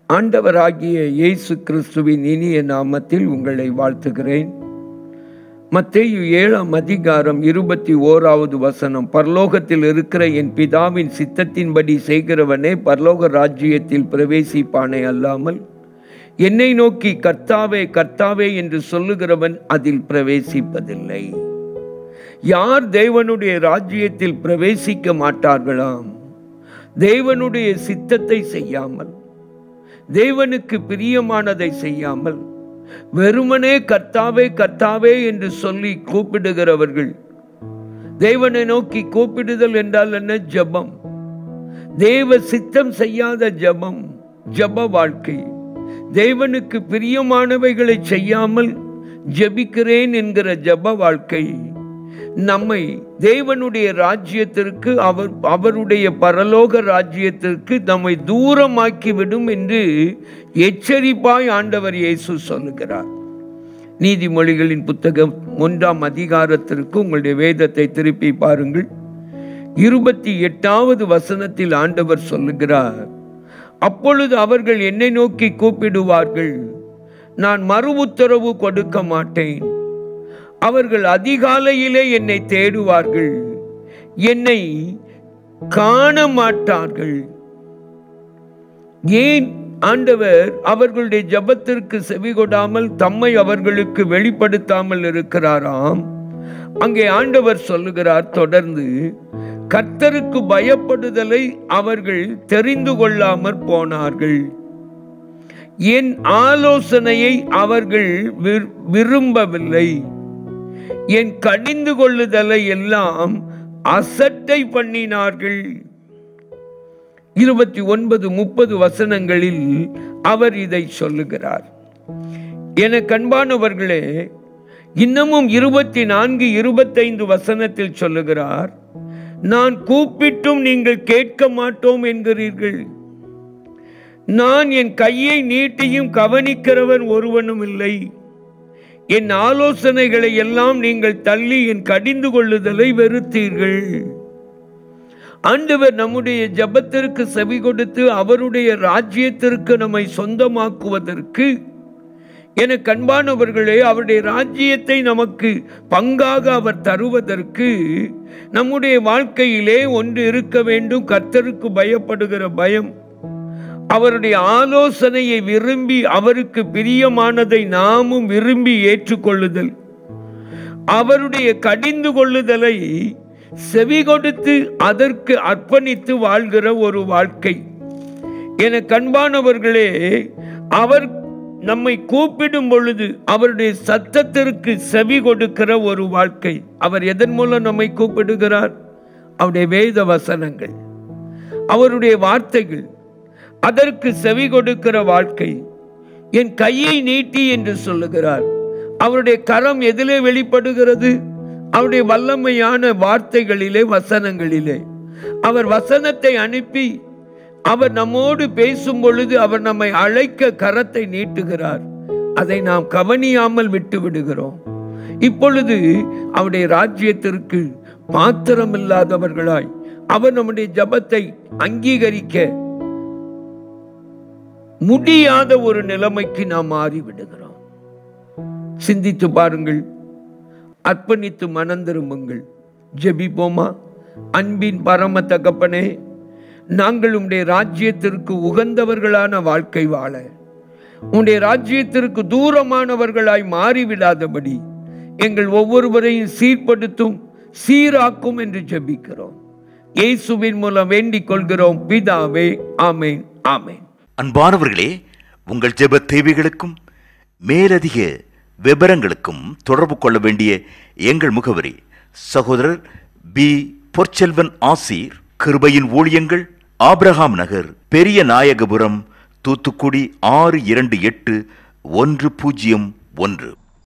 ஆண்டவராகிய இயேசு கிறிஸ்துவின் இனிய நாமத்தில் உங்களை வாழ்த்துகிறேன். மத்தேயு 7ஆம் அதிகாரம் 21வது வசனம். பரலோகத்தில் இருக்கிற என் பிதாவின் சித்தத்தின்படி செய்கிறவனே பரலோக ராஜ்யத்தில் பிரவேசிப்பானே அல்லாமல் என்னை நோக்கி கர்த்தாவே கர்த்தாவே என்று சொல்லுகிறவன் அதில் பிரவேசிப்பதில்லை. யார் தேவனுடைய ராஜ்யத்தில் பிரவேசிக்க மாட்டார்களாம்? தேவனுடைய சித்தத்தை செய்யாமல், தேவனுக்கு பிரியமானதை செய்யாமல், வெறுமனே கர்த்தாவே கர்த்தாவே என்று சொல்லி கூப்பிடுகிறவர்கள். தேவனை நோக்கி கூப்பிடுதல் என்றால் என்ன? ஜெபம். தேவ சித்தம் செய்யாத ஜெபம், ஜெப வாழ்க்கை. தேவனுக்கு பிரியமானவைகளை செய்யாமல் ஜெபிக்கிறேன் என்கிற ஜெப வாழ்க்கை நம்மை தேவனுடைய ராஜ்யத்திற்கு, அவருடைய பரலோக ராஜ்யத்திற்கு நம்மை தூரமாக்கிவிடும் என்று எச்சரிப்பாய் ஆண்டவர் இயேசு சொல்லுகிறார். நீதிமொழிகளின் புத்தகம் 1ஆம் அதிகாரத்திற்கு உங்களுடைய வேதத்தை திருப்பி பாருங்கள். 28வது வசனத்தில் ஆண்டவர் சொல்லுகிறார், அப்பொழுது அவர்கள் என்னை நோக்கி கூப்பிடுவார்கள், நான் மறு உத்தரவு கொடுக்க மாட்டேன். அவர்கள் அதிகாலையிலே என்னை தேடுவார்கள், என்னை காண மாட்டார்கள். ஏன் ஆண்டவர் அவர்களுடைய ஜெபத்திற்கு செவிகொடாமல் தம்மை அவர்களுக்கு வெளிப்படுத்தாமல் இருக்கிறாராம்? அங்கே ஆண்டவர் சொல்லுகிறார் தொடர்ந்து, கர்த்தருக்கு பயப்படுதலை அவர்கள் தெரிந்து கொள்ளாமற் போனார்கள், என் ஆலோசனையை அவர்கள் விரும்பவில்லை, என் கடிந்து கொள்ளுதலை எல்லாம் அசட்டை பண்ணினார்கள். 29-30 வசனங்களில் அவர் இதை சொல்லுகிறார். என கண்பானவர்களே, இன்னமும் 24-25 வசனத்தில் சொல்லுகிறார், நான் கூப்பிட்டும் நீங்கள் கேட்க மாட்டோம் என்கிறீர்கள், நான் என் கையை நீட்டியும் கவனிக்கிறவன் ஒருவனும் இல்லை, என் ஆலோசனைகளை எல்லாம் நீங்கள் தள்ளி என் கடிந்து கொள்ளுதலை வெறுத்தீர்கள். ஆண்டவர் நம்முடைய ஜெபத்திற்கு செவி கொடுத்து அவருடைய ராஜ்யத்திற்கு நம்மை சொந்தமாக்குவதற்கு, என கண்பானவர்களே, அவருடைய ராஜ்யத்தை நமக்கு பங்காக அவர் தருவதற்கு நம்முடைய வாழ்க்கையிலே ஒன்று இருக்க வேண்டும்: கர்த்தருக்கு பயப்படுகிற பயம், அவருடைய ஆலோசனையை விரும்பி அவருக்கு பிரியமானதை நாமும் விரும்பி ஏற்றுக்கொள்ளுதல், அவருடைய கடிந்து கொள்ளுதலை செவி கொடுத்து அதற்கு அர்ப்பணித்து வாழ்கிற ஒரு வாழ்க்கை. என கண்பானவர்களே, அவர் நம்மை கூப்பிடும் பொழுது அவருடைய சத்தத்திற்கு செவி கொடுக்கிற ஒரு வாழ்க்கை. அவர் எதன் மூலம் நம்மை கூப்பிடுகிறார்? அவருடைய வேத வசனங்கள், அவருடைய வார்த்தைகள், அதற்கு செவி கொடுக்கிற வாழ்க்கை. என் கையை நீட்டி என்று சொல்லுகிறார். அவருடைய கரம் எதிலே வெளிப்படுகிறது? அவருடைய வல்லமையான வார்த்தைகளிலே, வசனங்களிலே. அவர் வசனத்தை அனுப்பி அவர் நம்மோடு பேசும் பொழுது அவர் நம்மை அழைக்க கரத்தை நீட்டுகிறார். அதை நாம் கவனியாமல் விட்டு விடுகிறோம். இப்பொழுது அவருடைய ராஜ்யத்திற்கு பாத்திரமில்லாதவர்களாய் அவர் நம்முடைய ஜெபத்தை அங்கீகரிக்க முடியாத ஒரு நிலைமைக்கு நாம் மாறிவிடுகிறோம். சிந்தித்து பாருங்கள், அர்ப்பணித்து மனம் திரும்புங்கள், ஜெபிப்போமா? அன்பின் பரம தகப்பனே, நாங்கள் உம்முடைய ராஜ்யத்திற்கு உகந்தவர்களான வாழ்க்கை வாழ, உம்முடைய ராஜ்யத்திற்கு தூரமானவர்களாய் மாறிவிடாதபடி எங்கள் ஒவ்வொருவரையும் சீர்படுத்தும், சீராக்கும் என்று ஜெபிக்கிறோம். இயேசுவின் மூலம் வேண்டிக் கொள்கிறோம் பிதாவே, ஆமேன், ஆமேன். அன்பானவர்களே, உங்கள் ஜெப தேவைகளுக்கும் மேலதிக விபரங்களுக்கும் தொடர்பு கொள்ள வேண்டிய எங்கள் முகவரி: சகோதரர் பி. பொற்செல்வன் ஆசீர், கிருபையின் ஊழியங்கள், ஆபிரகாம் நகர், பெரிய நாயகபுரம், தூத்துக்குடி 628101.